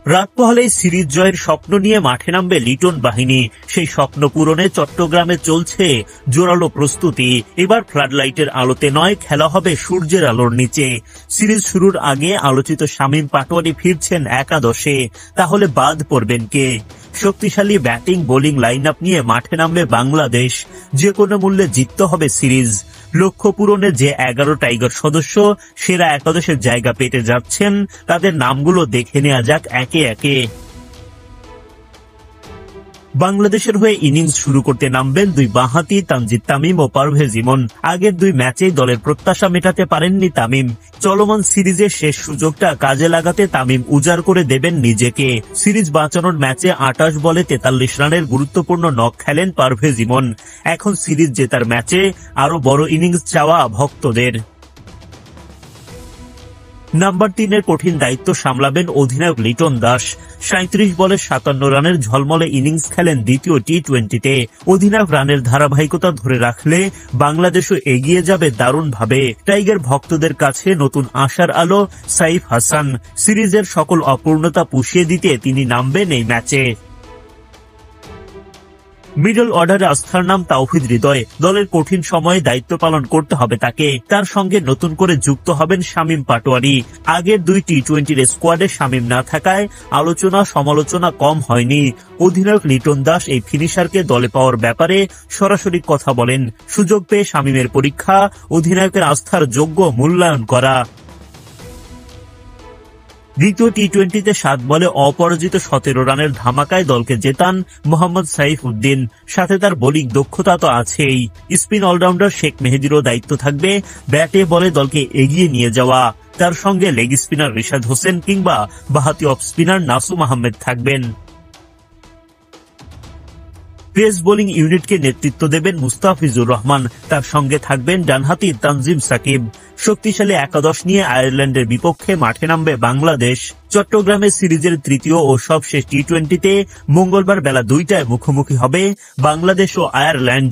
রাত পোহালেই সিরিজ জয়ের স্বপ্ন নিয়ে মাঠে নামবে লিটন বাহিনী। সেই স্বপ্ন পূরণে চট্টগ্রামে চলছে জোরালো প্রস্তুতি। এবার ফ্লাডলাইটের আলোতে নয়, খেলা হবে সূর্যের আলোর নিচে। সিরিজ শুরুর আগে আলোচিত শামীম পাটোয়ারি ফিরছেন একাদশে। তাহলে বাদ পড়বেন কে? শক্তিশালী ব্যাটিং বোলিং লাইন আপ নিয়ে মাঠে নামবে বাংলাদেশ। যে কোনো মূল্যে জিততে হবে সিরিজ। লক্ষ্য পূরণে যে 11 টাইগার সদস্য সেরা একাদশের জায়গা পেতে যাচ্ছেন, তাদের নামগুলো দেখে নেওয়া যাক একে একে। বাংলাদেশের হয়ে ইনিংস শুরু করতে নামবেন দুই বাঁহাতি তানজিদ তামিম ও পারভেজ ইমন। আগের দুই ম্যাচেই দলের প্রত্যাশা মেটাতে পারেননি তামিম। চলমান সিরিজের শেষ সুযোগটা কাজে লাগাতে তামিম উজাড় করে দেবেন নিজেকে। সিরিজ বাঁচানোর ম্যাচে 28 বলে 43 রানের গুরুত্বপূর্ণ নক খেলেন পারভেজ ইমন। এখন সিরিজ জেতার ম্যাচে আরো বড় ইনিংস চাওয়া ভক্তদের। নাম্বার 3-এর কঠিন দায়িত্ব সামলাবেন অধিনায়ক লিটন দাস। 37 বলে 57 রানের ঝলমলে ইনিংস খেলেন দ্বিতীয় টি-20-তে। অধিনায়ক রানের ধারাবাহিকতা ধরে রাখলে বাংলাদেশও এগিয়ে যাবে দারুণভাবে। টাইগার ভক্তদের কাছে নতুন আশার আলো সাইফ হাসান। সিরিজের সকল অপূর্ণতা পুষিয়ে দিতে তিনি নামবেন এই ম্যাচে। মিডল অর্ডারে আস্থার নাম তাওহিদ হৃদয়। দলের কঠিন সময়ে দায়িত্ব পালন করতে হবে তাকে। তার সঙ্গে নতুন করে যুক্ত হবেন শামীম পাটোয়ারি। আগের দুই টি-20-র স্কোয়াডে শামীম না থাকায় আলোচনা সমালোচনা কম হয়নি। অধিনায়ক লিটন দাস এই ফিনিশারকে দলে পাওয়ার ব্যাপারে সরাসরি কথা বলেন। সুযোগ পেয়ে শামীমের পরীক্ষা অধিনায়কের আস্থার যোগ্য মূল্যায়ন করা। দ্বিতীয় টি-20-তে 7 বলে অপরাজিত 17 রানের ধামাকায় দলকে জেতান মোহাম্মদ সাইফ উদ্দিন। সাথে তার বোলিং দক্ষতা তো আছেই। স্পিন অলরাউন্ডার শেখ মেহেদীরও দায়িত্ব থাকবে ব্যাটে বলে দলকে এগিয়ে নিয়ে যাওয়া। তার সঙ্গে লেগ স্পিনার রিশাদ হোসেন কিংবা বাঁহাতি অফ স্পিনার নাসুম আহমেদ থাকবেন। পেস বোলিং ইউনিটকে নেতৃত্ব দেবেন মুস্তাফিজুর রহমান। তার সঙ্গে থাকবেন ডানহাতি তানজিম সাকিব। শক্তিশালী একাদশ নিয়ে আয়ারল্যান্ডের বিপক্ষে মাঠে নামবে বাংলাদেশ। চট্টগ্রামে সিরিজের তৃতীয় ও সবশেষ টি-20-তে মঙ্গলবার বেলা 2টায় মুখোমুখি হবে বাংলাদেশ ও আয়ারল্যান্ড।